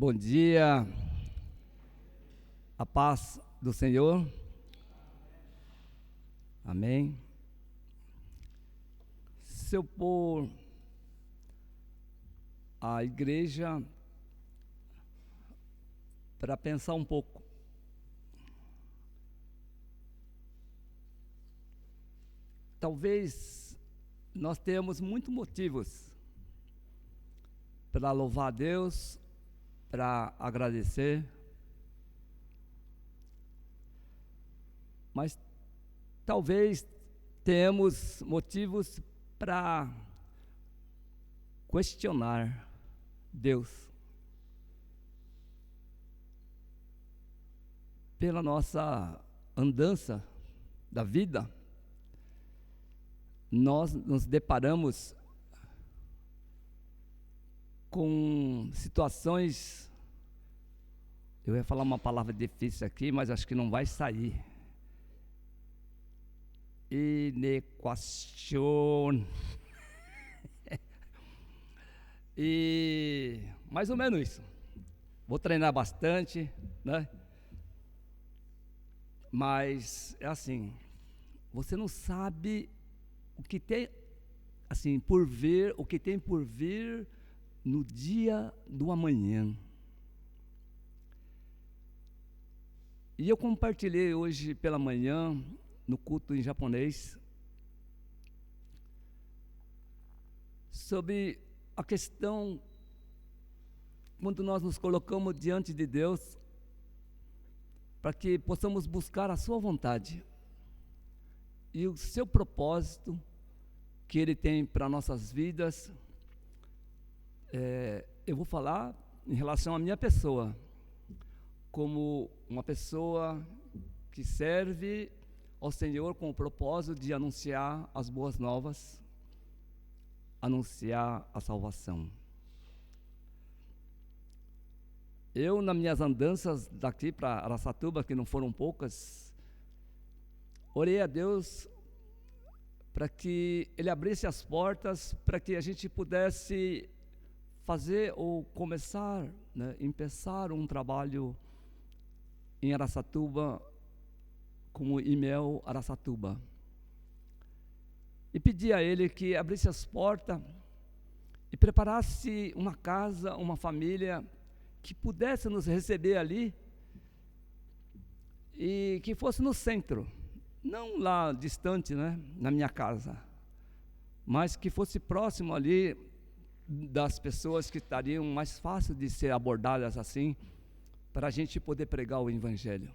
Bom dia, a paz do Senhor, amém. Se eu pôr a igreja para pensar um pouco, talvez nós tenhamos muitos motivos para louvar a Deus, para agradecer, mas talvez tenhamos motivos para questionar Deus pela nossa andança da vida. Nós nos deparamos com situações, eu ia falar uma palavra difícil aqui, mas acho que não vai sair. Inequação. E mais ou menos isso. Vou treinar bastante, né? Mas é assim, você não sabe o que tem assim por vir, o que tem por vir no dia do amanhã. E eu compartilhei hoje pela manhã, no culto em japonês, sobre a questão, quando nós nos colocamos diante de Deus, para que possamos buscar a sua vontade e o seu propósito que Ele tem para nossas vidas. Eu vou falar em relação à minha pessoa, como uma pessoa que serve ao Senhor com o propósito de anunciar as boas novas, anunciar a salvação. Eu, nas minhas andanças daqui para Araçatuba, que não foram poucas, orei a Deus para que Ele abrisse as portas, para que a gente pudesse fazer ou começar, empezar um trabalho em Araçatuba, como IMEL Araçatuba. E pedi a Ele que abrisse as portas e preparasse uma casa, uma família que pudesse nos receber ali e que fosse no centro, não lá distante, na minha casa, mas que fosse próximo ali das pessoas que estariam mais fácil de ser abordadas assim, para a gente poder pregar o Evangelho.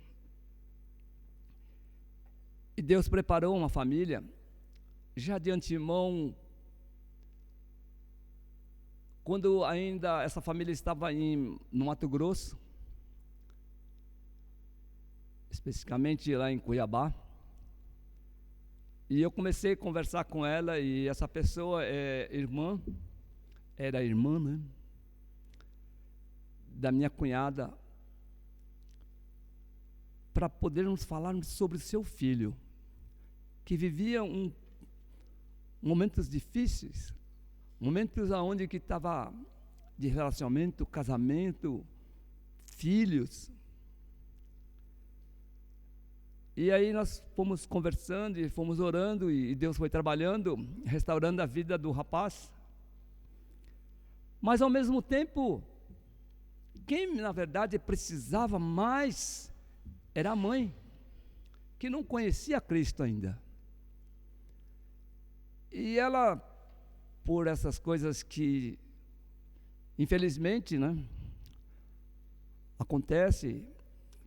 E Deus preparou uma família, já de antemão, quando ainda essa família estava no Mato Grosso, especificamente lá em Cuiabá, e eu comecei a conversar com ela, e essa pessoa era irmã, da minha cunhada, para podermos falar sobre seu filho, que vivia momentos difíceis, momentos onde que estava de relacionamento, casamento, filhos. E aí nós fomos conversando e fomos orando, e Deus foi trabalhando, restaurando a vida do rapaz. Mas ao mesmo tempo, quem na verdade precisava mais era a mãe, que não conhecia Cristo ainda. E ela, por essas coisas que, infelizmente, acontece,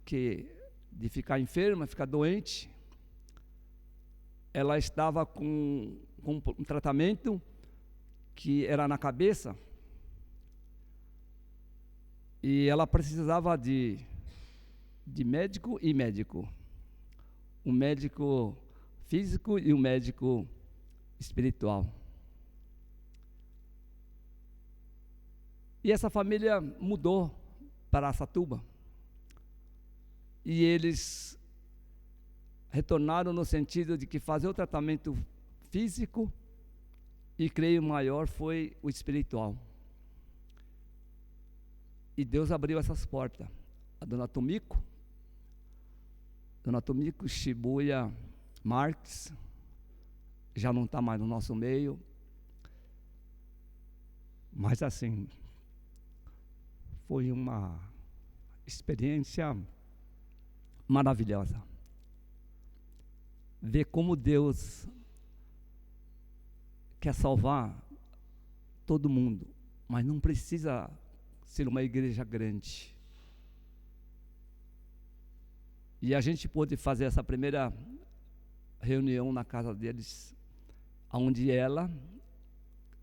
que de ficar enferma, ficar doente, ela estava com um tratamento que era na cabeça, e ela precisava de médico e médico, um médico físico e um médico espiritual. E essa família mudou para Araçatuba, e eles retornaram no sentido de que fazer o tratamento físico, e creio maior foi o espiritual. E Deus abriu essas portas. A Dona Tomiko Shibuya Marques, já não está mais no nosso meio, mas assim, foi uma experiência maravilhosa. Ver como Deus quer salvar todo mundo, mas não precisa ser uma igreja grande. E a gente pôde fazer essa primeira reunião na casa deles, onde ela,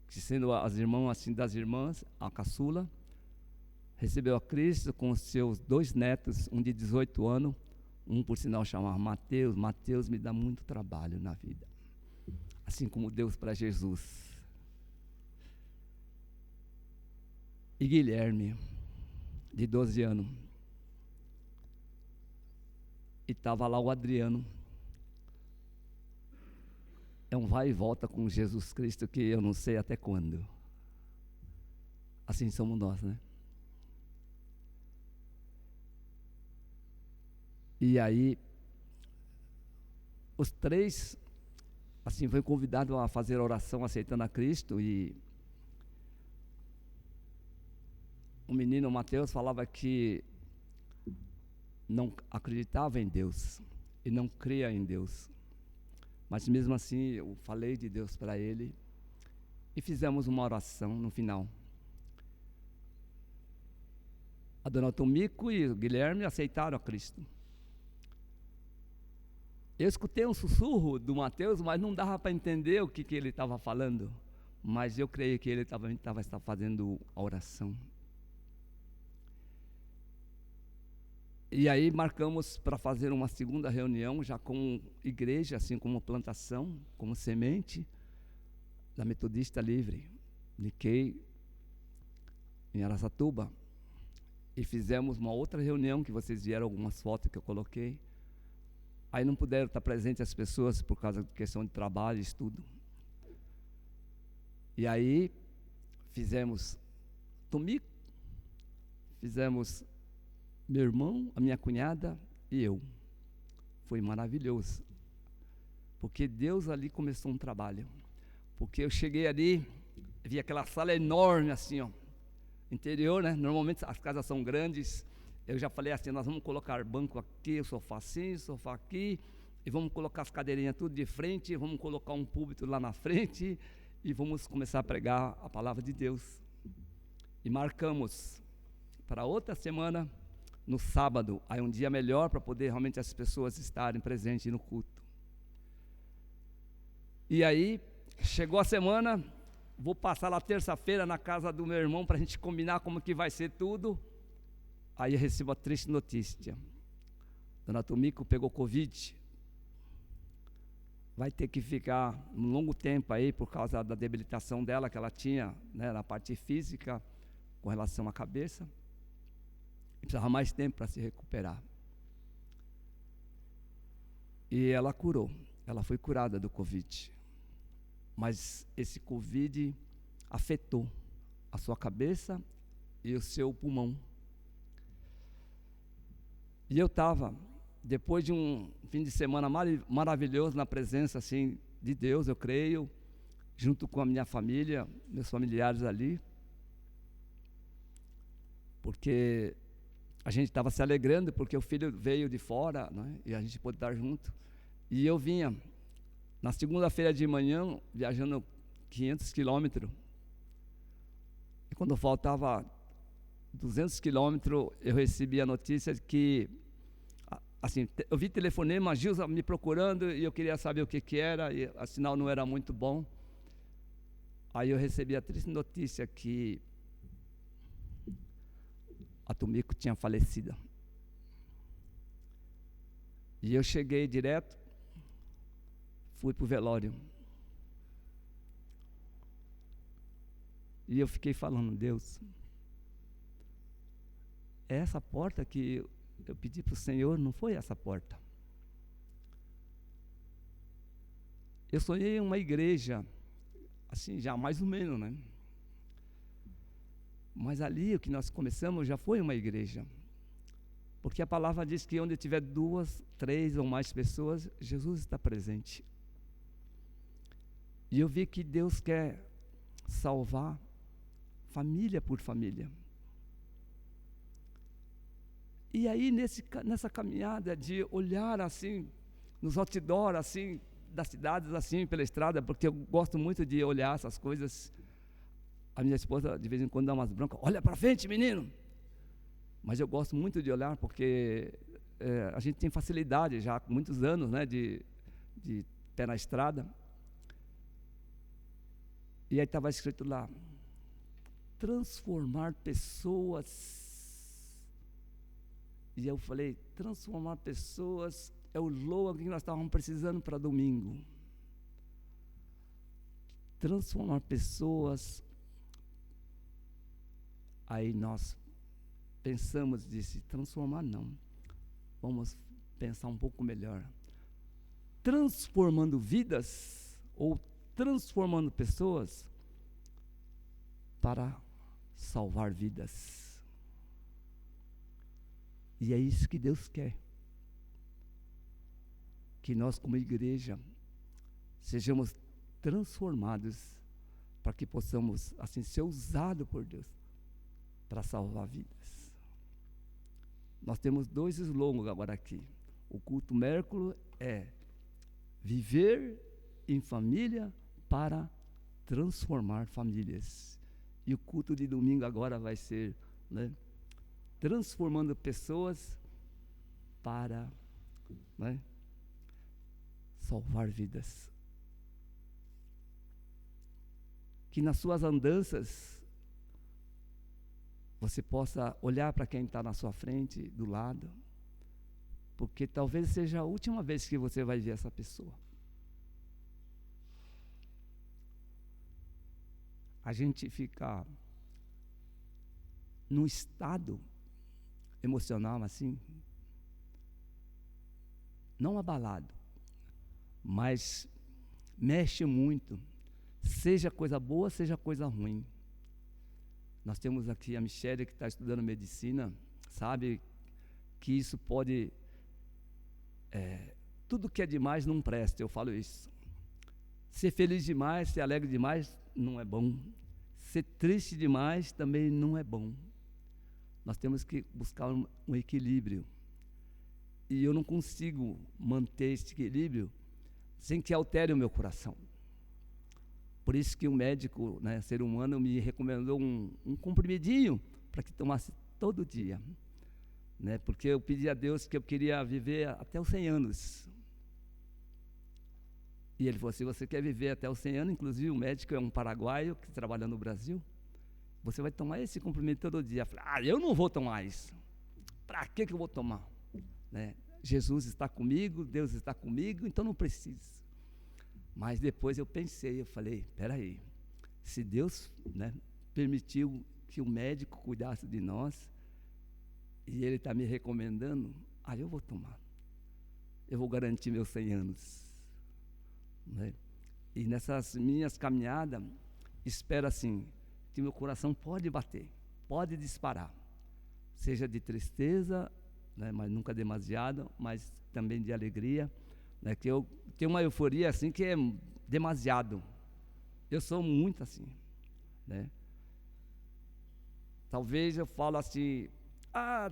que sendo as irmãs assim das irmãs, a caçula, recebeu a Cristo com os seus 2 netos, um de 18 anos, um por sinal chamava Mateus. Mateus me dá muito trabalho na vida, assim como Deus para Jesus. E Guilherme, de 12 anos. E estava lá o Adriano. É um vai e volta com Jesus Cristo que eu não sei até quando. Assim somos nós, né? E aí, os 3, assim, foi convidado a fazer oração aceitando a Cristo. E o menino Mateus falava que não acreditava em Deus e não cria em Deus, mas mesmo assim eu falei de Deus para ele e fizemos uma oração no final. A Dona Tomiko e o Guilherme aceitaram a Cristo. Eu escutei um sussurro do Mateus, mas não dava para entender o que ele estava falando, mas eu creio que ele estava fazendo a oração. E aí marcamos para fazer uma segunda reunião, já com igreja, assim como plantação, como semente, da Metodista Livre, Nikkei, em Araçatuba. E fizemos uma outra reunião, que vocês viram algumas fotos que eu coloquei. Aí não puderam estar presentes as pessoas por causa de questão de trabalho, estudo. E aí fizemos Tomiko, fizemos meu irmão, a minha cunhada e eu. Foi maravilhoso, porque Deus ali começou um trabalho. Porque eu cheguei ali, vi aquela sala enorme assim, ó, interior, né? Normalmente as casas são grandes. Eu já falei assim, nós vamos colocar banco aqui, sofá assim, sofá aqui, e vamos colocar as cadeirinhas tudo de frente, vamos colocar um púlpito lá na frente, e vamos começar a pregar a palavra de Deus. E marcamos para outra semana, no sábado, aí um dia melhor para poder realmente as pessoas estarem presentes no culto. E aí, chegou a semana, vou passar lá terça-feira na casa do meu irmão para a gente combinar como que vai ser tudo. Aí eu recebo a triste notícia. Dona Tomiko pegou Covid. Vai ter que ficar um longo tempo aí por causa da debilitação dela que ela tinha, né, na parte física, com relação à cabeça. Precisava mais tempo para se recuperar. E ela curou. Ela foi curada do Covid. Mas esse Covid afetou a sua cabeça e o seu pulmão. E eu estava, depois de um fim de semana maravilhoso na presença assim de Deus, eu creio, junto com a minha família, meus familiares ali, porque a gente estava se alegrando, porque o filho veio de fora, né, e a gente pôde estar junto. E eu vinha, na segunda-feira de manhã, viajando 500 quilômetros, e quando faltava 200 quilômetros, eu recebi a notícia de que, assim, eu vi telefonema, a Gilza me procurando, e eu queria saber o que era, e o sinal não era muito bom. Aí eu recebi a triste notícia que a Tomiko tinha falecido. E eu cheguei direto, fui para o velório. E eu fiquei falando, Deus, essa porta que eu pedi para o Senhor, não foi essa porta. Eu sonhei em uma igreja, assim, já mais ou menos, né? Mas ali, o que nós começamos, já foi uma igreja. Porque a palavra diz que onde tiver 2, 3 ou mais pessoas, Jesus está presente. E eu vi que Deus quer salvar família por família. E aí, nessa caminhada de olhar assim, nos outdoor assim, das cidades assim, pela estrada, porque eu gosto muito de olhar essas coisas. A minha esposa, de vez em quando, dá umas broncas. Olha para frente, menino! Mas eu gosto muito de olhar, porque a gente tem facilidade já, com muitos anos, né, de pé na estrada. E aí estava escrito lá, transformar pessoas. E eu falei, transformar pessoas é o slogan que nós estávamos precisando para domingo. Transformar pessoas. Aí nós pensamos, disse, transformar não. Vamos pensar um pouco melhor. Transformando vidas, ou transformando pessoas para salvar vidas. E é isso que Deus quer. Que nós, como igreja, sejamos transformados para que possamos, assim, ser usados por Deus para salvar vidas. Nós temos 2 slogans agora aqui. O culto Mérculo é viver em família para transformar famílias. E o culto de domingo agora vai ser, né, transformando pessoas para, né, salvar vidas. Que nas suas andanças você possa olhar para quem está na sua frente, do lado, porque talvez seja a última vez que você vai ver essa pessoa. A gente fica num estado emocional assim, não abalado, mas mexe muito, seja coisa boa, seja coisa ruim. Nós temos aqui a Michele, que está estudando medicina, sabe que isso pode, tudo que é demais não presta, eu falo isso. Ser feliz demais, ser alegre demais, não é bom. Ser triste demais também não é bom. Nós temos que buscar um equilíbrio. E eu não consigo manter esse equilíbrio sem que altere o meu coração. Por isso que um médico, né, ser humano, me recomendou um comprimidinho para que tomasse todo dia. Né, porque eu pedi a Deus que eu queria viver até os 100 anos. E ele falou assim, você quer viver até os 100 anos, inclusive o médico é um paraguaio que trabalha no Brasil, você vai tomar esse comprimido todo dia. Eu falei, eu não vou tomar isso. Para que eu vou tomar? Né? Jesus está comigo, Deus está comigo, então não preciso. Mas depois eu pensei, eu falei, peraí, se Deus, né, permitiu que o médico cuidasse de nós, e ele está me recomendando, aí eu vou tomar. Eu vou garantir meus 100 anos. Né? E nessas minhas caminhadas, espero assim, que meu coração pode bater, pode disparar, seja de tristeza, né, mas nunca demasiado, mas também de alegria, né, que eu tenho uma euforia assim que é demasiado. Eu sou muito assim, né? Talvez eu falo assim,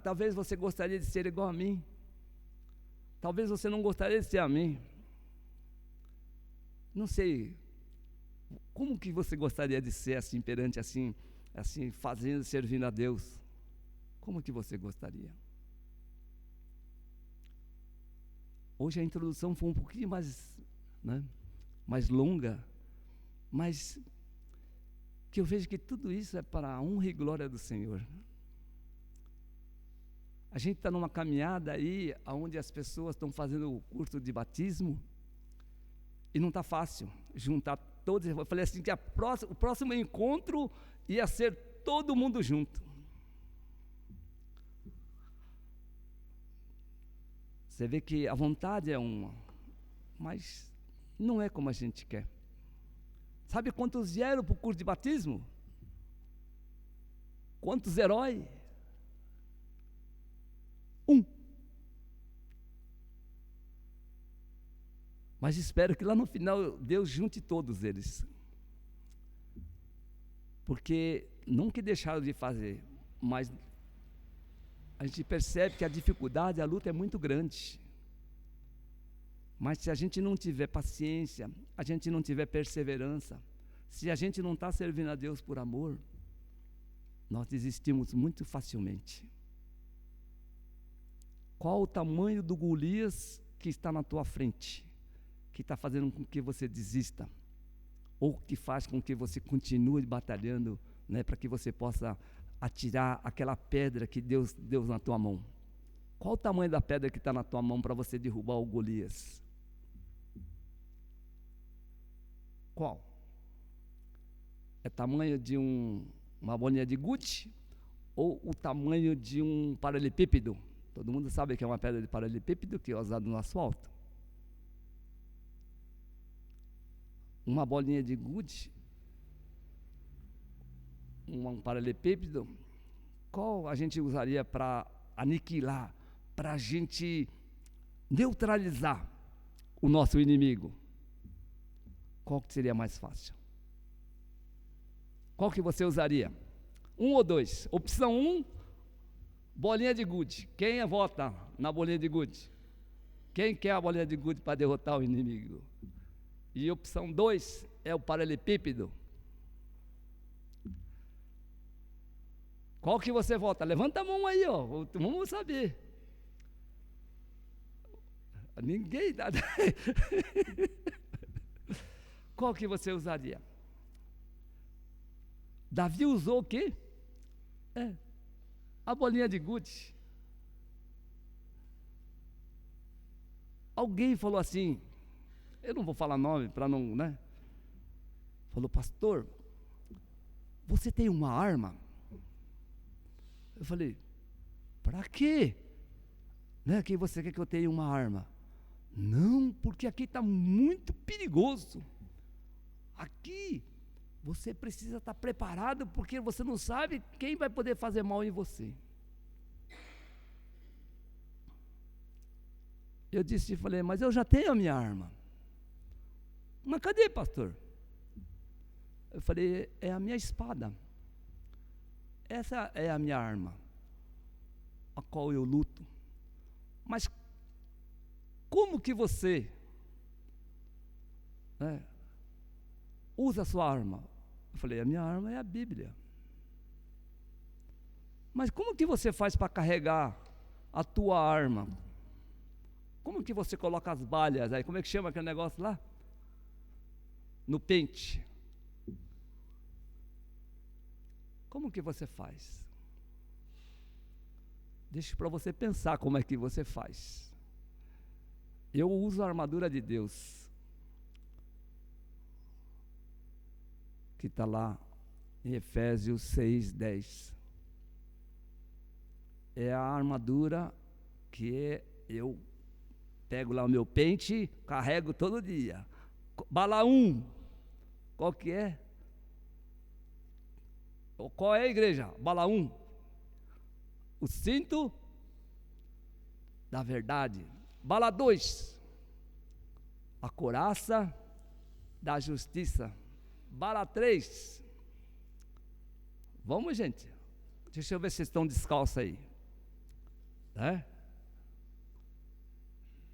talvez você gostaria de ser igual a mim, talvez você não gostaria de ser a mim, não sei, como que você gostaria de ser assim, perante assim, fazendo, servindo a Deus? Como que você gostaria? Hoje a introdução foi um pouquinho mais, né, mais longa, mas que eu vejo que tudo isso é para a honra e glória do Senhor. A gente está numa caminhada aí, onde as pessoas estão fazendo o curso de batismo, e não está fácil juntar todos. Eu falei assim, que o próximo encontro ia ser todo mundo junto. Você vê que a vontade é uma, mas não é como a gente quer. Sabe quantos vieram para o curso de batismo? Quantos heróis? Um. Mas espero que lá no final Deus junte todos eles. Porque nunca deixaram de fazer, mas a gente percebe que a dificuldade, a luta é muito grande. Mas se a gente não tiver paciência, a gente não tiver perseverança, se a gente não está servindo a Deus por amor, nós desistimos muito facilmente. Qual o tamanho do Golias que está na tua frente, que está fazendo com que você desista, ou que faz com que você continue batalhando, né, para que você possa atirar aquela pedra que Deus deu na tua mão? Qual o tamanho da pedra que está na tua mão para você derrubar o Golias? Qual? É tamanho de uma bolinha de gude ou o tamanho de um paralelepípedo? Todo mundo sabe que é uma pedra de paralelepípedo que é usada no asfalto. Uma bolinha de gude, um paralelepípedo, qual a gente usaria para aniquilar, para a gente neutralizar o nosso inimigo? Qual que seria mais fácil? Qual que você usaria? Um ou dois? Opção 1, bolinha de gude. Quem vota na bolinha de gude? Quem quer a bolinha de gude para derrotar o inimigo? E opção 2 é o paralelepípedo. Qual que você vota? Levanta a mão aí, ó. Vamos saber. Ninguém dá. Qual que você usaria? Davi usou o quê? A bolinha de gude. Alguém falou assim, eu não vou falar nome para não, né? Falou, pastor, você tem uma arma? Eu falei, para quê? Né, que você quer que eu tenha uma arma? Não, porque aqui está muito perigoso. Aqui você precisa estar preparado, porque você não sabe quem vai poder fazer mal em você. Eu disse, falei, mas eu já tenho a minha arma. Mas cadê, pastor? Eu falei, é a minha espada. Essa é a minha arma, a qual eu luto. Mas como que você, né, usa a sua arma? Eu falei, a minha arma é a Bíblia. Mas como que você faz para carregar a tua arma? Como que você coloca as balhas aí? Como é que chama aquele negócio lá? No pente. Como que você faz? Deixa para você pensar como é que você faz. Eu uso a armadura de Deus, que está lá em Efésios 6:10. É a armadura que eu pego lá o meu pente, carrego todo dia. Bala 1, qual que é? Qual é a igreja? Bala 1, o cinto da verdade. Bala 2, a couraça da justiça. Bala 3, vamos, gente, deixa eu ver se vocês estão descalços aí, né?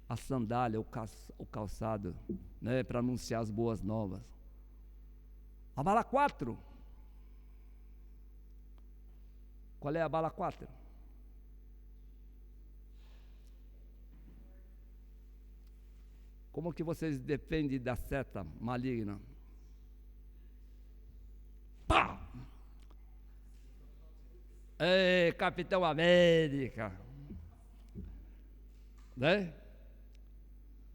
A sandália, o calçado, né, para anunciar as boas novas. A bala 4, qual é a bala 4? Como que vocês defendem da seta maligna? Pá! Ei, Capitão América, né?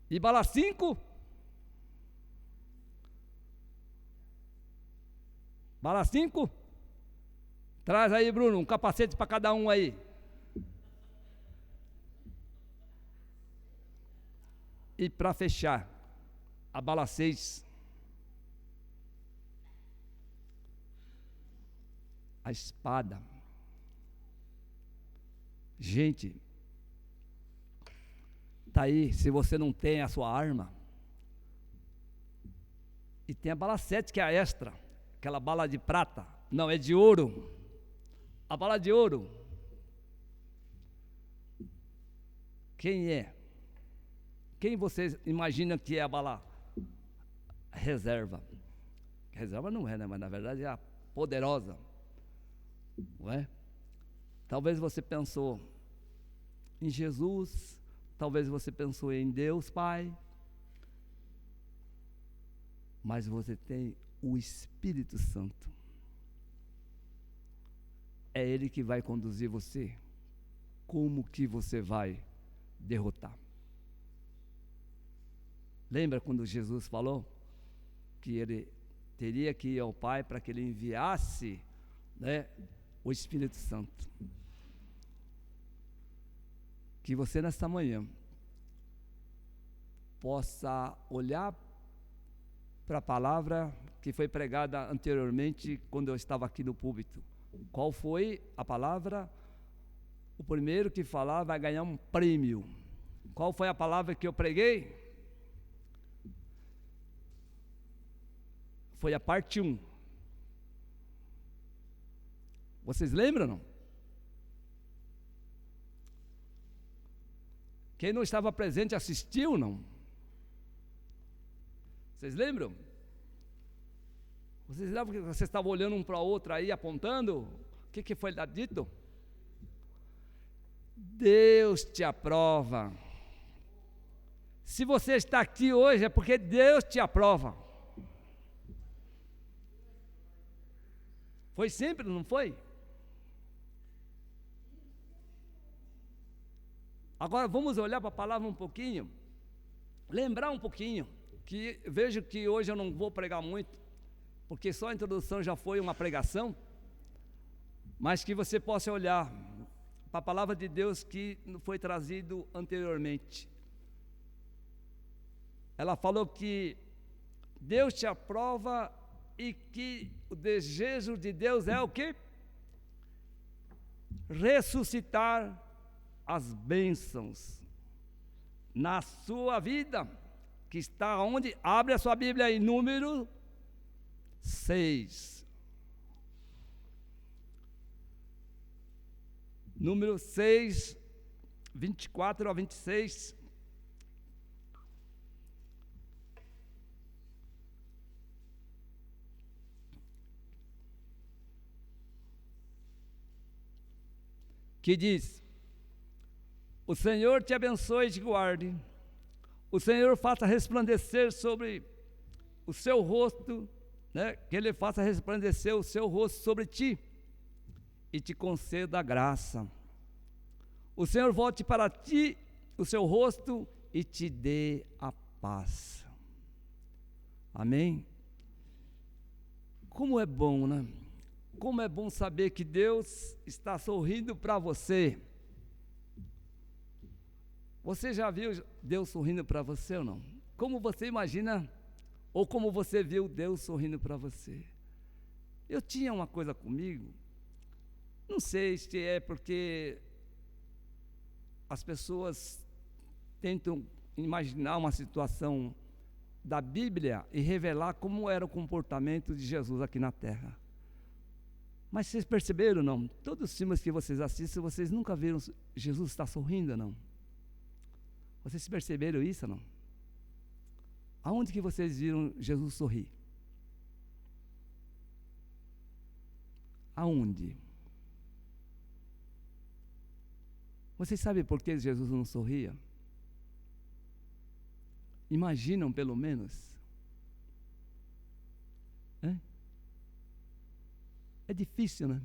E bala 5? Bala 5? Traz aí, Bruno, um capacete para cada um aí. E para fechar, a bala 6. A espada. Gente, tá aí, se você não tem a sua arma, e tem a bala 7 que é a extra, aquela bala de prata, não, é de ouro, a bala de ouro, quem é? Quem você imagina que é a bala reserva? Reserva não é, né? Mas na verdade é a poderosa, não é? Talvez você pensou em Jesus, talvez você pensou em Deus Pai, mas você tem o Espírito Santo. É Ele que vai conduzir você. Como que você vai derrotar? Lembra quando Jesus falou que Ele teria que ir ao Pai para que Ele enviasse, né, o Espírito Santo? Que você nesta manhã possa olhar para a palavra que foi pregada anteriormente quando eu estava aqui no púlpito. Qual foi a palavra? O primeiro que falar vai ganhar um prêmio. Qual foi a palavra que eu preguei? Foi a parte 1. Vocês lembram, não? Quem não estava presente assistiu, não? Vocês lembram? Vocês lembram que vocês estavam olhando um para o outro aí, apontando? O que foi dito? Deus te aprova. Se você está aqui hoje é porque Deus te aprova. Foi sempre, não foi? Agora vamos olhar para a palavra um pouquinho, lembrar um pouquinho, que vejo que hoje eu não vou pregar muito, porque só a introdução já foi uma pregação, mas que você possa olhar para a palavra de Deus que foi trazido anteriormente. Ela falou que Deus te aprova e que o desejo de Deus é o quê? Ressuscitar as bênçãos na sua vida, que está onde? Abre a sua Bíblia em número 6. Número 6, 24 a 26. Que diz: o Senhor te abençoe e te guarde, o Senhor faça resplandecer sobre o seu rosto, né, que Ele faça resplandecer o seu rosto sobre ti e te conceda a graça. O Senhor volte para ti o seu rosto e te dê a paz. Amém? Como é bom, né? Como é bom saber que Deus está sorrindo para você. Você já viu Deus sorrindo para você ou não? Como você imagina, ou como você viu Deus sorrindo para você? Eu tinha uma coisa comigo, não sei se é porque as pessoas tentam imaginar uma situação da Bíblia e revelar como era o comportamento de Jesus aqui na terra. Mas vocês perceberam, não? Todos os filmes que vocês assistem, vocês nunca viram Jesus estar sorrindo, não? Vocês perceberam isso, não? Aonde que vocês viram Jesus sorrir? Aonde? Vocês sabem por que Jesus não sorria? Imaginam pelo menos? É difícil, né?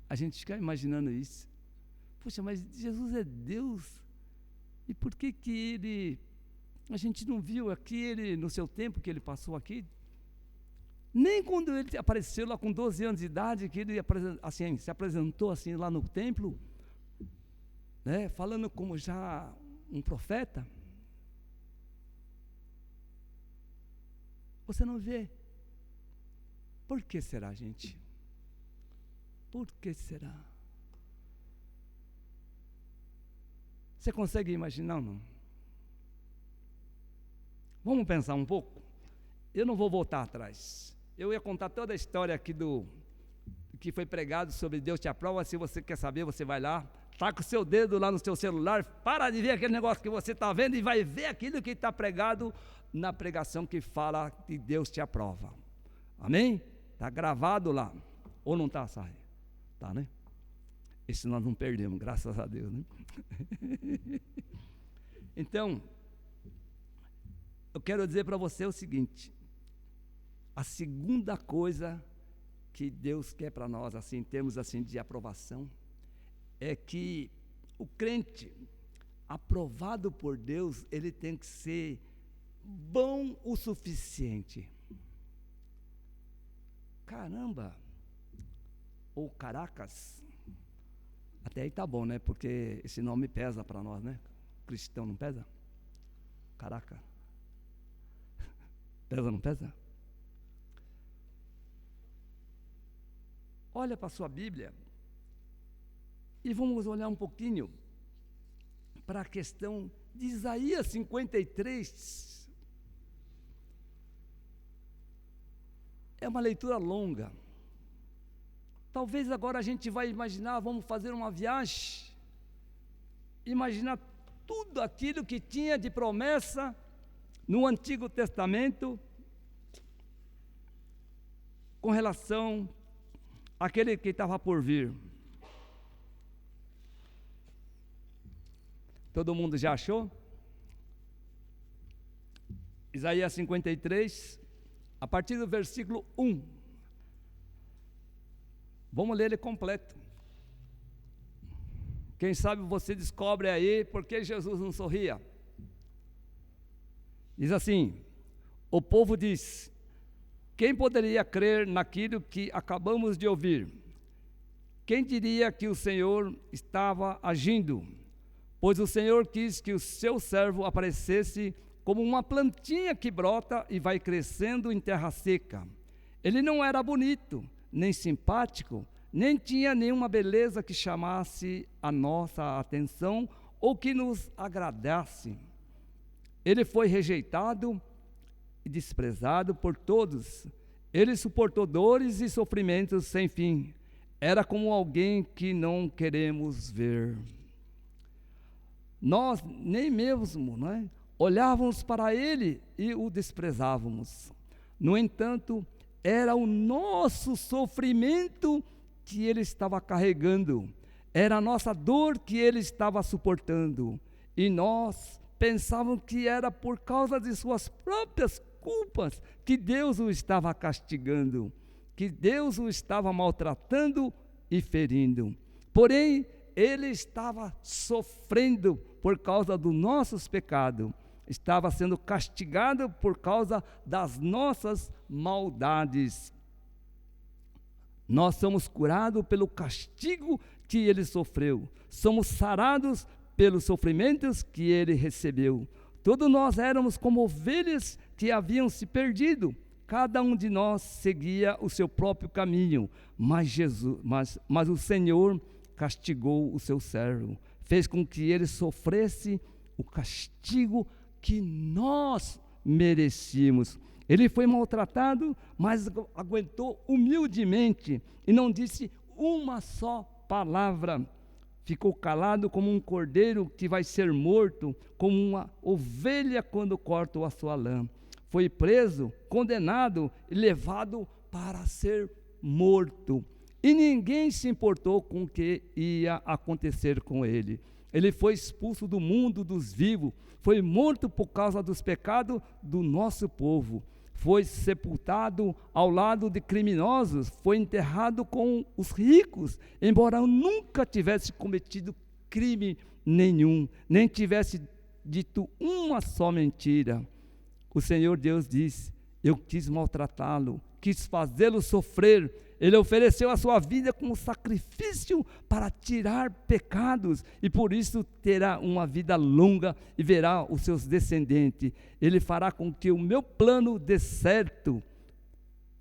A gente fica imaginando isso. Poxa, mas Jesus é Deus. E por que Ele... A gente não viu aqui Ele, no seu tempo que Ele passou aqui? Nem quando Ele apareceu lá com 12 anos de idade, que Ele assim, se apresentou assim lá no templo, né, falando como já um profeta. Você não vê. Por que será, gente? Por que será? Você consegue imaginar ou não? Vamos pensar um pouco? Eu não vou voltar atrás. Eu ia contar toda a história aqui que foi pregado sobre Deus te aprova. Se você quer saber, você vai lá, taca o seu dedo lá no seu celular, para de ver aquele negócio que você está vendo e vai ver aquilo que está pregado na pregação que fala que Deus te aprova. Amém? Está gravado lá. Ou não está, Sai? Está, né? Esse nós não perdemos, graças a Deus, né? Então, eu quero dizer para você o seguinte: a segunda coisa que Deus quer para nós, assim, em termos assim de aprovação, é que o crente aprovado por Deus, ele tem que ser bom o suficiente. Caramba, ou caracas, até aí tá bom, né? Porque esse nome pesa para nós, né? Cristão não pesa? Caraca. Pesa, não pesa? Olha para a sua Bíblia e vamos olhar um pouquinho para a questão de Isaías 53. É uma leitura longa. Talvez agora a gente vai imaginar, vamos fazer uma viagem, imaginar tudo aquilo que tinha de promessa no Antigo Testamento com relação àquele que estava por vir. Todo mundo já achou? Isaías 53, a partir do versículo 1. Vamos ler ele completo. Quem sabe você descobre aí por que Jesus não sorria. Diz assim: o povo diz: quem poderia crer naquilo que acabamos de ouvir? Quem diria que o Senhor estava agindo? Pois o Senhor quis que o seu servo aparecesse como uma plantinha que brota e vai crescendo em terra seca. Ele não era bonito, nem simpático, nem tinha nenhuma beleza que chamasse a nossa atenção ou que nos agradasse. Ele foi rejeitado e desprezado por todos. Ele suportou dores e sofrimentos sem fim. Era como alguém que não queremos ver. Nós nem mesmo, olhávamos para ele e o desprezávamos. No entanto, era o nosso sofrimento que ele estava carregando, era a nossa dor que ele estava suportando, e nós pensávamos que era por causa de suas próprias culpas que Deus o estava castigando, que Deus o estava maltratando e ferindo. Porém, ele estava sofrendo por causa dos nossos pecados, estava sendo castigado por causa das nossas maldades. Nós somos curados pelo castigo que ele sofreu, somos sarados pelos sofrimentos que ele recebeu. Todos nós éramos como ovelhas que haviam se perdido, cada um de nós seguia o seu próprio caminho, mas o Senhor castigou o seu servo, fez com que ele sofresse o castigo que nós merecíamos. Ele foi maltratado, mas aguentou humildemente e não disse uma só palavra. Ficou calado como um cordeiro que vai ser morto, como uma ovelha quando cortam a sua lã. Foi preso, condenado e levado para ser morto. E ninguém se importou com o que ia acontecer com ele. Ele foi expulso do mundo dos vivos, foi morto por causa dos pecados do nosso povo. Foi sepultado ao lado de criminosos, foi enterrado com os ricos, embora nunca tivesse cometido crime nenhum, nem tivesse dito uma só mentira. O Senhor Deus diz: eu quis maltratá-lo, quis fazê-lo sofrer. Ele ofereceu a sua vida como sacrifício para tirar pecados, e por isso terá uma vida longa e verá os seus descendentes. Ele fará com que o meu plano dê certo.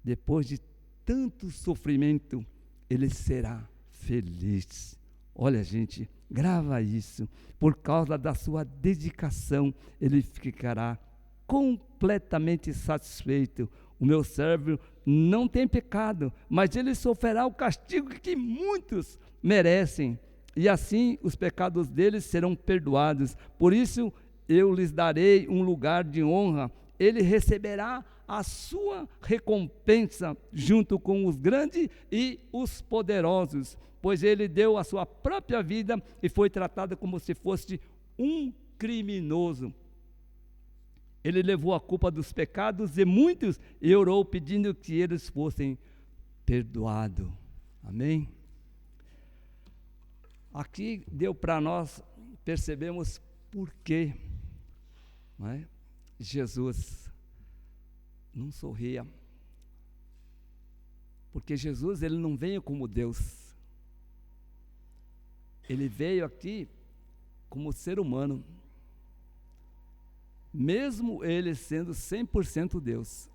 Depois de tanto sofrimento, ele será feliz. Olha, gente, Grava isso. Por causa da sua dedicação, ele ficará completamente satisfeito. O meu servo não tem pecado, mas ele sofrerá o castigo que muitos merecem, e assim os pecados deles serão perdoados. Por isso eu lhes darei um lugar de honra. Ele receberá a sua recompensa junto com os grandes e os poderosos, pois ele deu a sua própria vida e foi tratado como se fosse um criminoso. Ele levou a culpa dos pecados de muitos e orou pedindo que eles fossem perdoados. Amém? Aqui deu para nós percebermos por que, não é? Jesus não sorria. Porque Jesus, ele não veio como Deus. Ele veio aqui como ser humano. Mesmo ele sendo 100% Deus.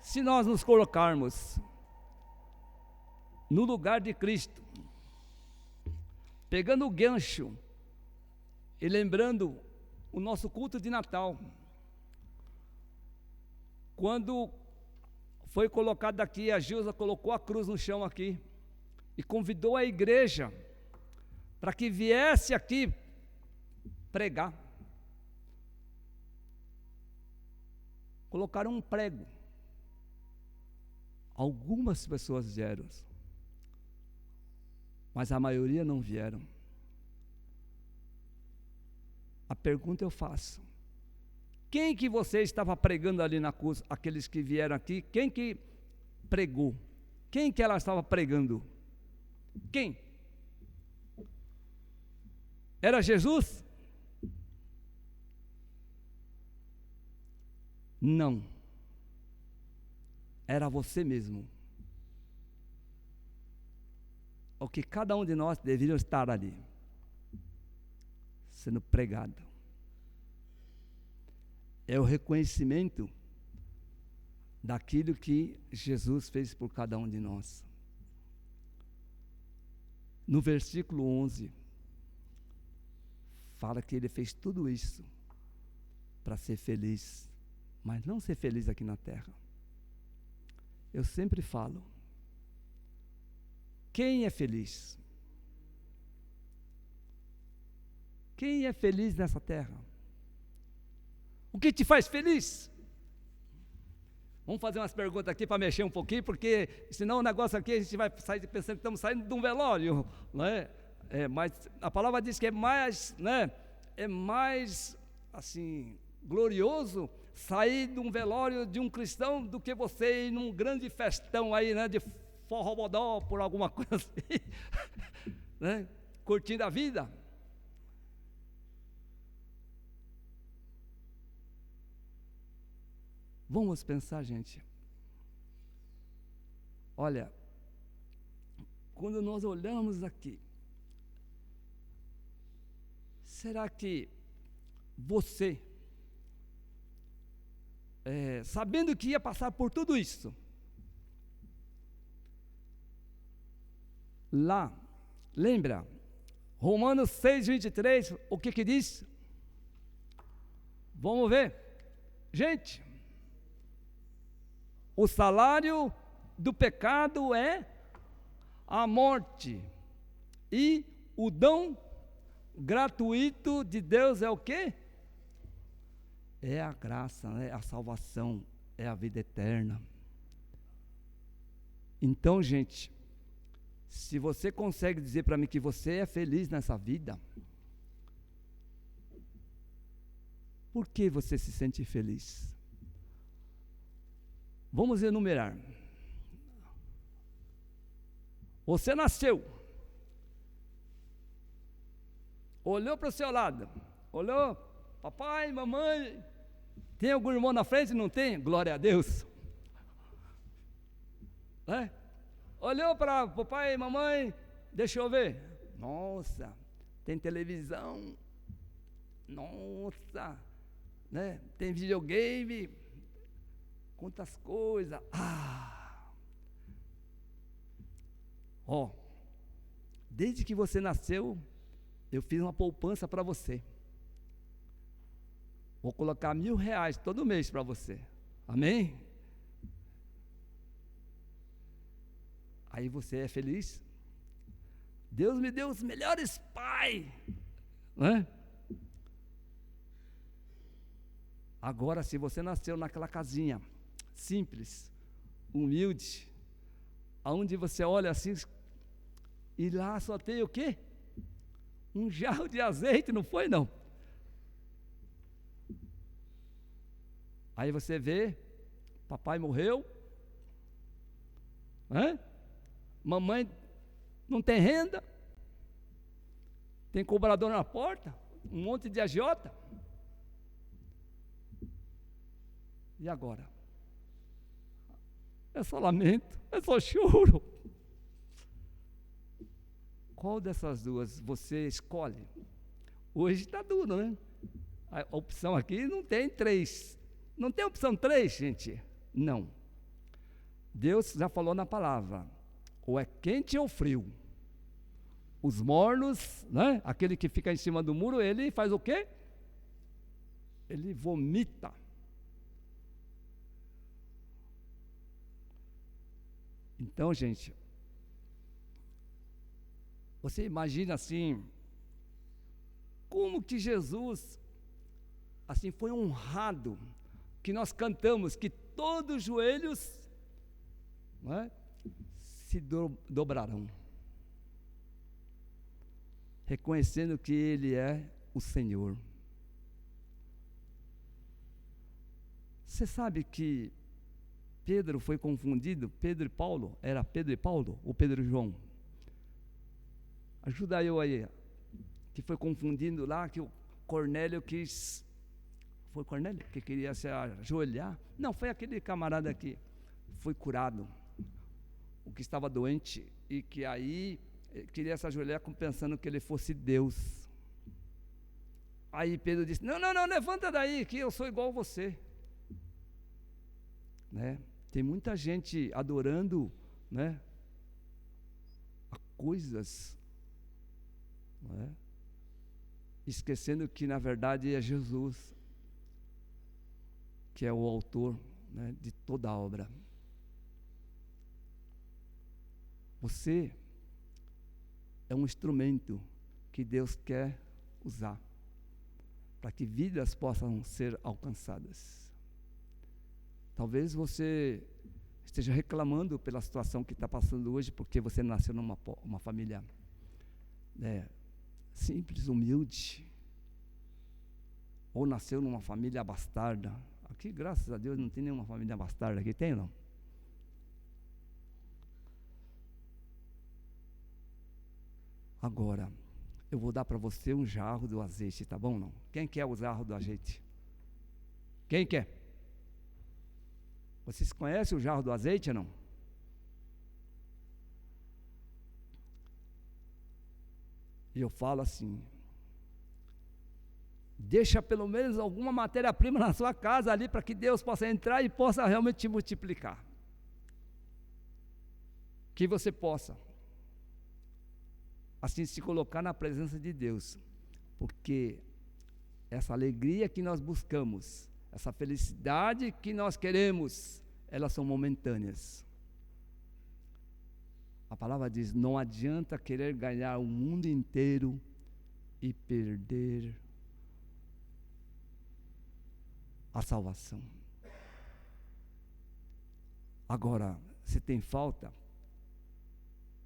Se nós nos colocarmos no lugar de Cristo, pegando o gancho e lembrando o nosso culto de Natal, quando foi colocado aqui, a Gilza colocou a cruz no chão aqui e convidou a igreja para que viesse aqui pregar. Colocaram um prego. Algumas pessoas vieram, mas a maioria não vieram. A pergunta eu faço: quem que você estava pregando ali na cruz? Aqueles que vieram aqui, quem que pregou? Quem que ela estava pregando? Quem? Era Jesus? Não. Era você mesmo. O que cada um de nós deveria estar ali, sendo pregado. É o reconhecimento daquilo que Jesus fez por cada um de nós. No versículo 11, fala que ele fez tudo isso para ser feliz, mas não ser feliz aqui na terra. Eu sempre falo, quem é feliz? Quem é feliz nessa terra? O que te faz feliz? Vamos fazer umas perguntas aqui para mexer um pouquinho, porque senão o negócio aqui a gente vai sair pensando que estamos saindo de um velório, não é? Mas a palavra diz que é mais, né? É mais assim glorioso sair de um velório de um cristão do que você ir num grande festão aí, né? De forrobodó por alguma coisa assim, né? Curtindo a vida. Vamos pensar, gente. Olha, quando nós olhamos aqui, será que você, sabendo que ia passar por tudo isso, lá, lembra, Romanos 6:23, o que diz? Vamos ver, gente. O salário do pecado é a morte, e o dom gratuito de Deus é o quê? É a graça, é a salvação, é a vida eterna. Então, gente, se você consegue dizer para mim que você é feliz nessa vida, por que você se sente feliz? Vamos enumerar. Você nasceu, olhou para o seu lado, olhou, papai, mamãe, tem algum irmão na frente? Não tem? Glória a Deus. Olhou para papai e mamãe, deixa eu ver, nossa, tem televisão, nossa, né? Tem videogame, quantas coisas, ó, desde que você nasceu, eu fiz uma poupança para você. Vou colocar R$1.000 todo mês para você. Amém? Aí você é feliz? Deus me deu os melhores pais, não é? Agora, se você nasceu naquela casinha simples, humilde, aonde você olha assim, e lá só tem o quê? Um jarro de azeite, não foi não? Aí você vê, papai morreu, né? Mamãe não tem renda, tem cobrador na porta, um monte de agiota. E agora? É só lamento, é só choro. Qual dessas duas você escolhe? Hoje está duro, né? A opção aqui não tem 3. Não tem opção 3, gente? Não. Deus já falou na palavra, ou é quente ou frio. Os mornos, né? Aquele que fica em cima do muro, ele faz o quê? Ele vomita. Então, gente, você imagina assim, como que Jesus, assim, foi honrado, que nós cantamos, que todos os joelhos, né, se dobrarão, reconhecendo que Ele é o Senhor. Você sabe que Pedro foi confundido, Pedro e Paulo, era Pedro e Paulo ou Pedro e João? Ajuda eu aí, que foi confundindo lá, que o Cornélio quis, foi Cornélio que queria se ajoelhar? Não, foi aquele camarada que foi curado, o que estava doente, e que aí queria se ajoelhar pensando que ele fosse Deus. Aí Pedro disse, não, levanta daí, que eu sou igual a você. Né? Tem muita gente adorando, né, a coisas, né, esquecendo que na verdade é Jesus que é o autor, né, de toda a obra. Você é um instrumento que Deus quer usar para que vidas possam ser alcançadas. Talvez você esteja reclamando pela situação que está passando hoje, porque você nasceu numa família, né, simples, humilde, ou nasceu numa família bastarda. Aqui, graças a Deus, não tem nenhuma família bastarda aqui, tem não? Agora, eu vou dar para você um jarro do azeite, tá bom não? Quem quer o jarro do azeite? Quem quer? Vocês conhecem o jarro do azeite ou não? E eu falo assim, deixa pelo menos alguma matéria-prima na sua casa ali, para que Deus possa entrar e possa realmente te multiplicar. Que você possa, assim, se colocar na presença de Deus, porque essa alegria que nós buscamos, essa felicidade que nós queremos, elas são momentâneas. A palavra diz, não adianta querer ganhar o mundo inteiro e perder a salvação. Agora, se tem falta,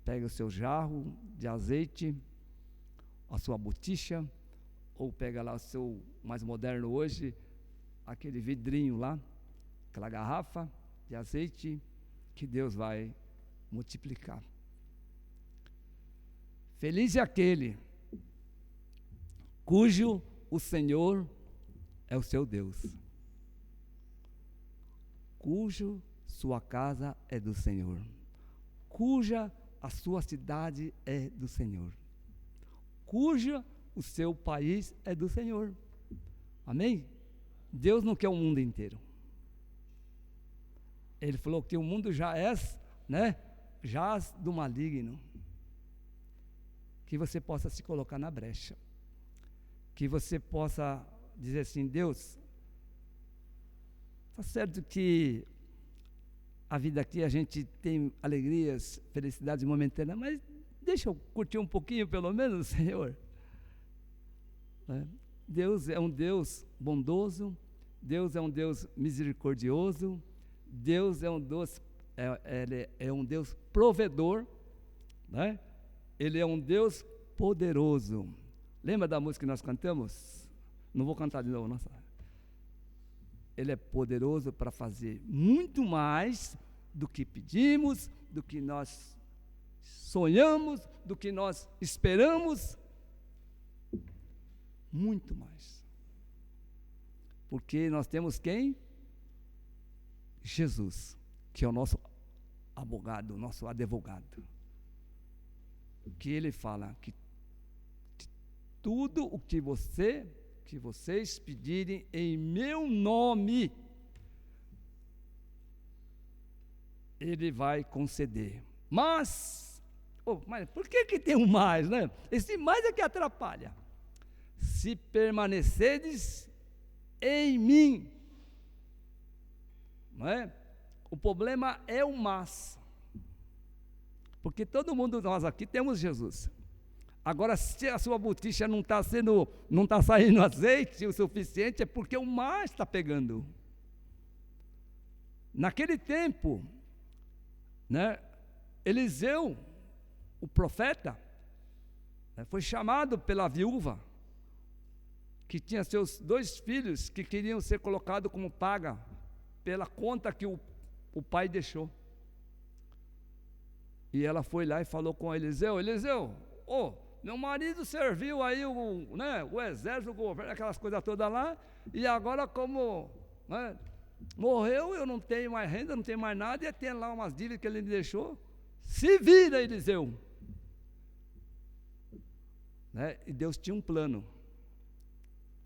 pega o seu jarro de azeite, a sua boticha, ou pega lá o seu, mais moderno hoje, aquele vidrinho lá, aquela garrafa de azeite, que Deus vai multiplicar. Feliz é aquele cujo o Senhor é o seu Deus, cujo sua casa é do Senhor, cuja a sua cidade é do Senhor, cuja o seu país é do Senhor. Amém? Deus não quer o mundo inteiro. Ele falou que o mundo já é, né, jaz do maligno. que você possa se colocar na brecha, que você possa dizer assim: Deus, está certo que a vida aqui a gente tem alegrias, felicidades momentâneas, mas deixa eu curtir um pouquinho pelo menos, Senhor. Deus é um Deus bondoso, Deus é um Deus misericordioso, Deus é um Deus, Ele é um Deus provedor, né? Ele é um Deus poderoso. Lembra da música que nós cantamos? Não vou cantar de novo, nossa. Ele é poderoso para fazer muito mais do que pedimos, do que nós sonhamos, do que nós esperamos, muito mais. Porque nós temos quem? Jesus, que é o nosso abogado, o nosso advogado. Que ele fala que tudo o que vocês pedirem em meu nome, Ele vai conceder. Mas por que tem um mais, né? Esse mais é que atrapalha. Se permanecerdes em mim, não é? O problema é o mas, porque todo mundo, nós aqui temos Jesus. Agora, se a sua botija não está saindo azeite o suficiente, é porque o mar está pegando. Naquele tempo, né, Eliseu, o profeta, foi chamado pela viúva, que tinha seus 2 filhos que queriam ser colocados como paga pela conta que o pai deixou. E ela foi lá e falou com Eliseu: meu marido serviu aí o exército, o governo, aquelas coisas todas lá, e agora como morreu, eu não tenho mais renda, não tenho mais nada, e tem lá umas dívidas que ele me deixou. Se vira, Eliseu. E Deus tinha um plano.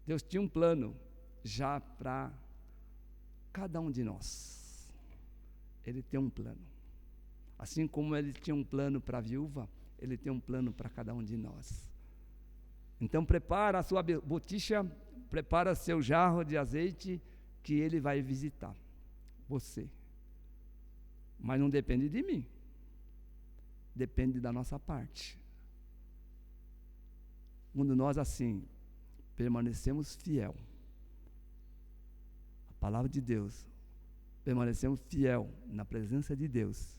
Deus tinha um plano já para cada um de nós. Ele tem um plano. Assim como ele tinha um plano para a viúva, Ele tem um plano para cada um de nós. Então prepara a sua botija, prepara seu jarro de azeite, que Ele vai visitar você. Mas não depende de mim, depende da nossa parte. Quando nós assim permanecemos fiel à palavra de Deus, permanecemos fiel na presença de Deus,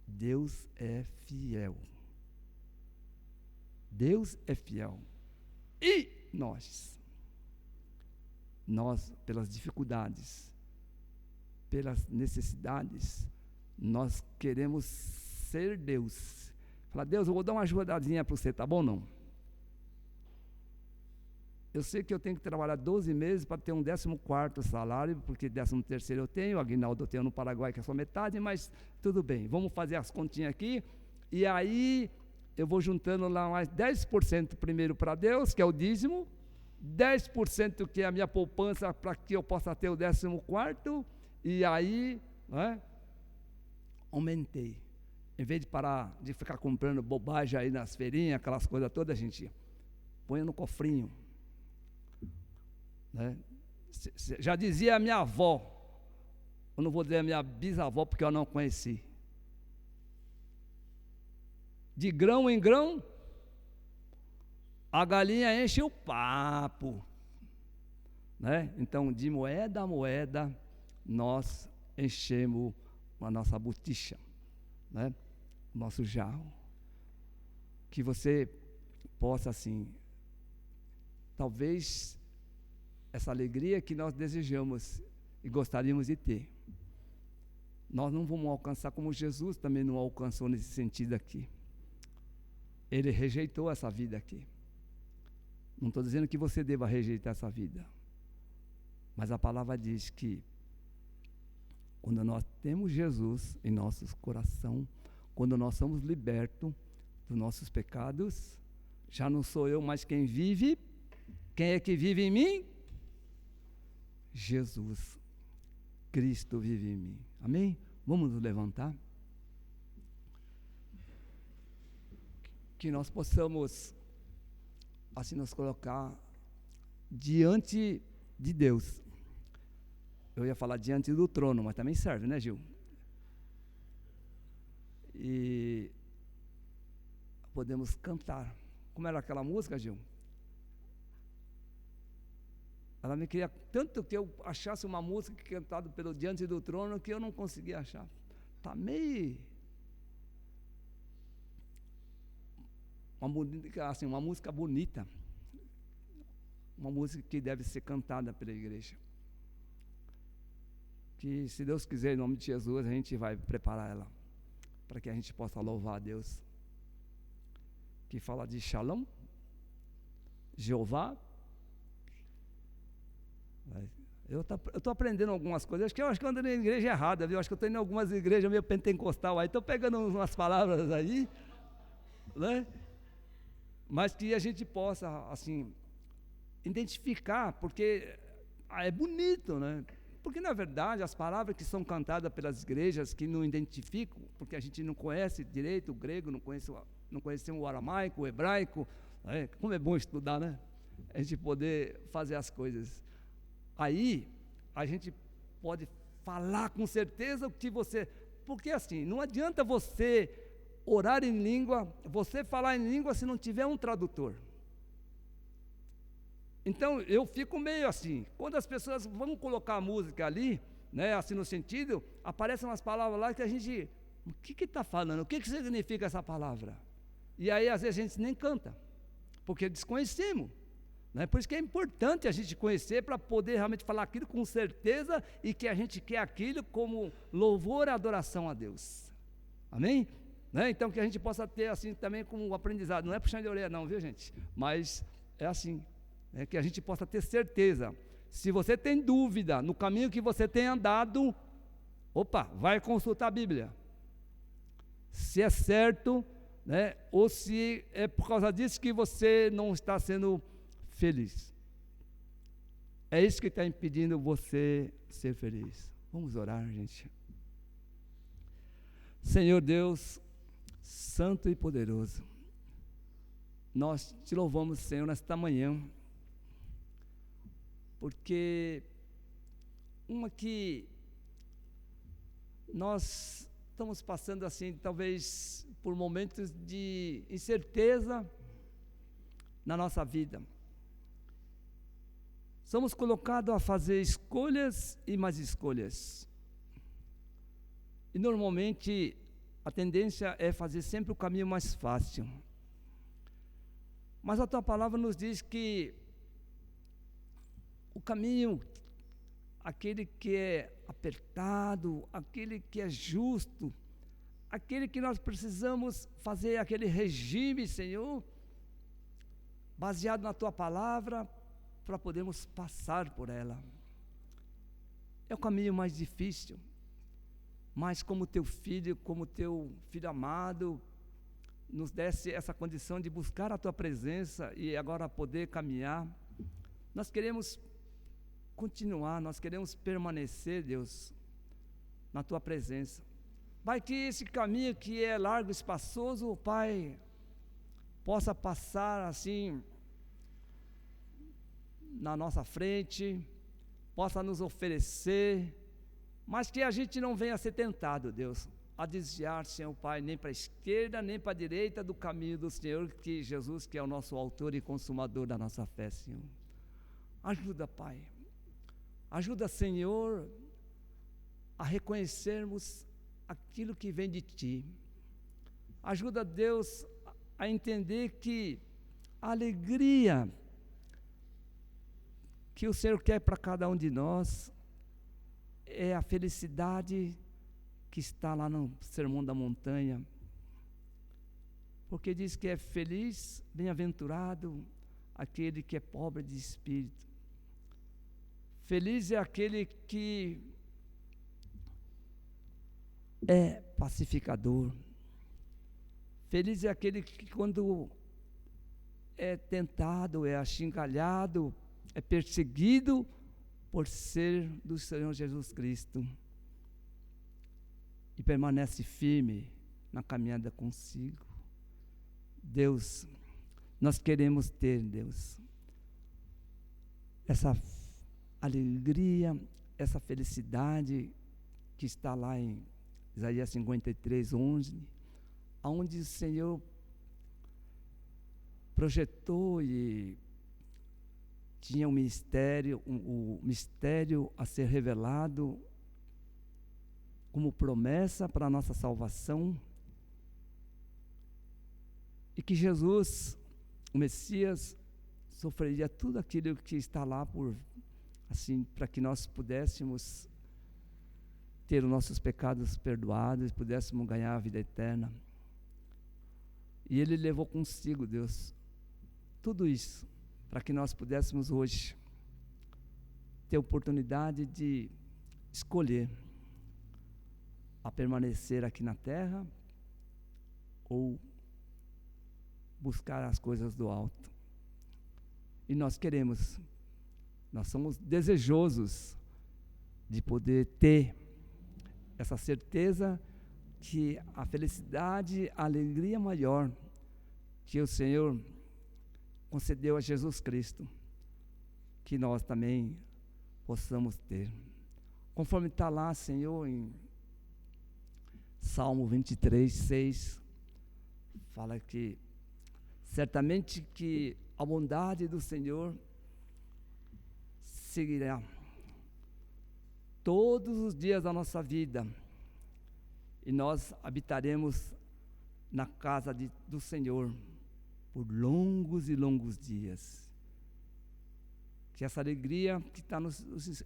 Deus é fiel. Deus é fiel. E nós, pelas dificuldades, pelas necessidades, nós queremos ser Deus. Fala: Deus, eu vou dar uma ajudadinha para você, tá bom ou não? Eu sei que eu tenho que trabalhar 12 meses para ter um 14º salário, porque 13º eu tenho, o aguinaldo eu tenho no Paraguai, que é só metade, mas tudo bem, vamos fazer as continhas aqui, e aí eu vou juntando lá mais 10% primeiro para Deus, que é o dízimo, 10% que é a minha poupança para que eu possa ter o 14º, e aí, aumentei. Em vez de parar de ficar comprando bobagem aí nas feirinhas, aquelas coisas todas, a gente põe no cofrinho. Já dizia a minha avó, eu não vou dizer a minha bisavó porque eu não conheci, de grão em grão a galinha enche o papo, Então, de moeda a moeda, nós enchemos a nossa botija, nosso jarro. Que você possa assim, talvez essa alegria que nós desejamos e gostaríamos de ter, nós não vamos alcançar como Jesus também não alcançou nesse sentido aqui. Ele rejeitou essa vida aqui. Não estou dizendo que você deva rejeitar essa vida, mas a palavra diz que quando nós temos Jesus em nosso coração, quando nós somos libertos dos nossos pecados, já não sou eu mais quem vive. Quem é que vive em mim? Jesus, Cristo vive em mim. Amém? Vamos nos levantar. que nós possamos assim nos colocar diante de Deus. Eu ia falar diante do trono, mas também serve, né, Gil? E podemos cantar. Como era aquela música, Gil? Ela me queria tanto que eu achasse uma música cantada pelo Diante do Trono que eu não conseguia achar. Está meio... uma música bonita. Uma música que deve ser cantada pela igreja. Que, se Deus quiser, em nome de Jesus, a gente vai preparar ela para que a gente possa louvar a Deus. Que fala de Shalom, Jeová. Eu estou aprendendo algumas coisas. Eu acho que eu ando na igreja errada, viu? Acho que eu estou indo em algumas igrejas meio pentecostal aí. Estou pegando umas palavras aí, né? Mas que a gente possa, assim, identificar, porque é bonito, né? Porque, na verdade, as palavras que são cantadas pelas igrejas, que não identificam, porque a gente não conhece direito o grego, não conhecemos o aramaico, o hebraico, né? Como é bom estudar, né? A gente poder fazer as coisas. Aí, a gente pode falar com certeza o que você... Porque, assim, não adianta você orar em língua, você falar em língua se não tiver um tradutor. Então, eu fico meio assim, quando as pessoas vão colocar a música ali, né, assim no sentido, aparecem umas palavras lá que a gente, o que está falando? O que significa essa palavra? E aí, às vezes, a gente nem canta, porque desconhecemos. Né? Por isso que é importante a gente conhecer para poder realmente falar aquilo com certeza e que a gente quer aquilo como louvor e adoração a Deus. Amém? Né? Então, que a gente possa ter assim também como aprendizado, não é puxando de orelha não, viu, gente? Mas é assim. Que a gente possa ter certeza. Se você tem dúvida no caminho que você tem andado, vai consultar a Bíblia. Se é certo, né, ou se é por causa disso que você não está sendo feliz. É isso que está impedindo você ser feliz. Vamos orar, gente. Senhor Deus, santo e poderoso, nós te louvamos, Senhor, nesta manhã, porque que nós estamos passando assim, talvez por momentos de incerteza na nossa vida. Somos colocados a fazer escolhas e mais escolhas. E normalmente a tendência é fazer sempre o caminho mais fácil. Mas a tua palavra nos diz que o caminho, aquele que é apertado, aquele que é justo, aquele que nós precisamos fazer aquele regime, Senhor, baseado na tua palavra, para podermos passar por ela. É o caminho mais difícil, mas como teu filho amado, nos desse essa condição de buscar a tua presença e agora poder caminhar, nós queremos continuar, nós queremos permanecer, Deus, na tua presença. Pai, que esse caminho que é largo, espaçoso, Pai, possa passar assim na nossa frente, possa nos oferecer, mas que a gente não venha a ser tentado, Deus, a desviar, Senhor Pai, nem para a esquerda, nem para a direita do caminho do Senhor, que Jesus, que é o nosso autor e consumador da nossa fé, Senhor. Ajuda, Pai. Ajuda, Senhor, a reconhecermos aquilo que vem de Ti. Ajuda, Deus, a entender que a alegria que o Senhor quer para cada um de nós é a felicidade que está lá no Sermão da Montanha. Porque diz que é feliz, bem-aventurado aquele que é pobre de espírito. Feliz é aquele que é pacificador. Feliz é aquele que, quando é tentado, é achincalhado, é perseguido por ser do Senhor Jesus Cristo e permanece firme na caminhada consigo. Deus, nós queremos ter, Deus, essa alegria, essa felicidade que está lá em Isaías 53:11, onde o Senhor projetou e tinha um mistério, o mistério a ser revelado como promessa para a nossa salvação, e que Jesus, o Messias, sofreria tudo aquilo que está lá para que nós pudéssemos ter os nossos pecados perdoados e pudéssemos ganhar a vida eterna. E Ele levou consigo, Deus, tudo isso, para que nós pudéssemos hoje ter a oportunidade de escolher a permanecer aqui na terra ou buscar as coisas do alto. E nós somos desejosos de poder ter essa certeza que a felicidade, a alegria maior que o Senhor concedeu a Jesus Cristo, que nós também possamos ter. Conforme está lá, Senhor, em Salmo 23:6, fala que certamente que a bondade do Senhor seguirá todos os dias da nossa vida, e nós habitaremos na casa do Senhor por longos e longos dias. Que essa alegria que está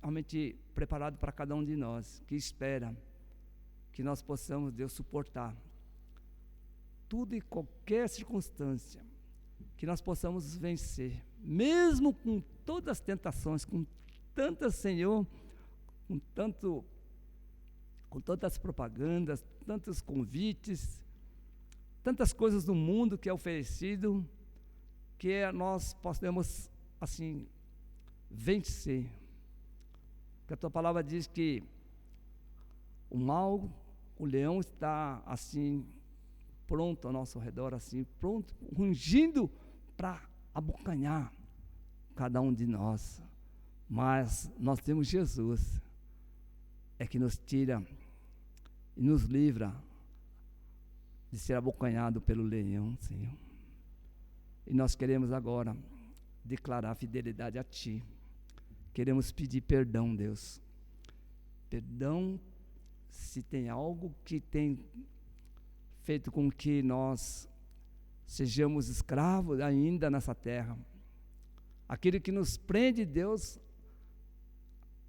realmente preparado para cada um de nós, que espera que nós possamos, Deus, suportar tudo e qualquer circunstância, que nós possamos vencer, mesmo com todas as tentações, com tantas, Senhor, com tantas propagandas, tantos convites, tantas coisas do mundo que é oferecido, que nós possamos, assim, vencer. Porque a Tua palavra diz que o leão está, assim, pronto ao nosso redor, assim, pronto, rugindo para abocanhar cada um de nós. Mas nós temos Jesus, que nos tira e nos livra de ser abocanhado pelo leão, Senhor. E nós queremos agora declarar fidelidade a Ti. Queremos pedir perdão, Deus. Perdão se tem algo que tem feito com que nós sejamos escravos ainda nessa terra. Aquilo que nos prende, Deus,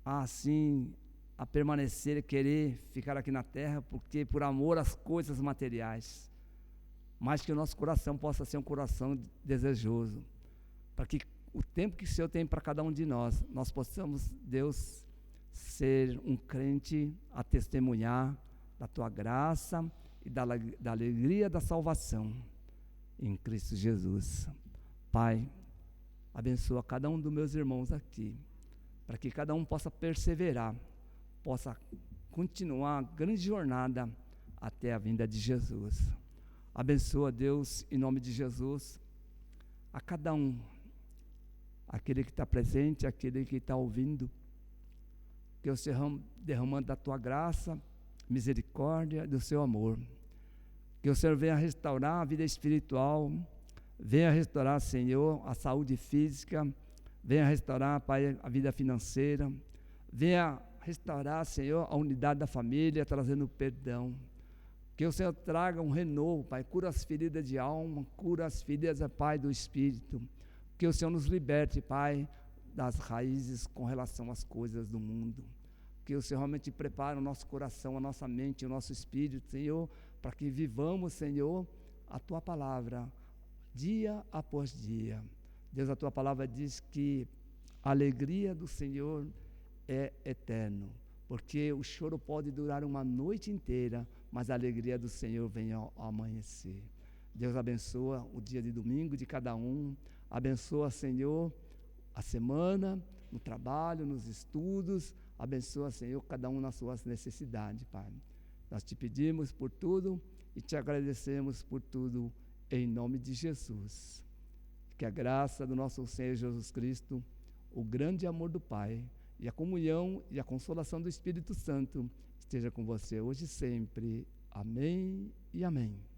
assim, a permanecer e querer ficar aqui na terra, porque por amor às coisas materiais, mas que o nosso coração possa ser um coração desejoso, para que o tempo que o Senhor tem para cada um de nós possamos, Deus, ser um crente a testemunhar da Tua graça e da alegria da salvação em Cristo Jesus. Pai, abençoa cada um dos meus irmãos aqui, para que cada um possa perseverar, possa continuar a grande jornada até a vinda de Jesus. Abençoa, Deus, em nome de Jesus, a cada um, aquele que está presente, aquele que está ouvindo, que o Senhor derramando da Tua graça, misericórdia, do Seu amor, que o Senhor venha restaurar a vida espiritual, venha restaurar, Senhor, a saúde física, venha restaurar, Pai, a vida financeira, venha restaurar, Senhor, a unidade da família, trazendo perdão. Que o Senhor traga um renovo, Pai, cura as feridas de alma, cura as feridas, Pai, do Espírito. Que o Senhor nos liberte, Pai, das raízes com relação às coisas do mundo. Que o Senhor realmente prepare o nosso coração, a nossa mente, o nosso espírito, Senhor, para que vivamos, Senhor, a Tua palavra, dia após dia. Deus, a Tua palavra diz que a alegria do Senhor é eterno, porque o choro pode durar uma noite inteira, mas a alegria do Senhor vem ao amanhecer. Deus abençoa o dia de domingo de cada um, abençoa, Senhor, a semana, no trabalho, nos estudos, abençoa, Senhor, cada um nas suas necessidades, Pai. Nós Te pedimos por tudo e Te agradecemos por tudo, em nome de Jesus. Que a graça do nosso Senhor Jesus Cristo, o grande amor do Pai e a comunhão e a consolação do Espírito Santo esteja com você hoje e sempre. Amém e amém.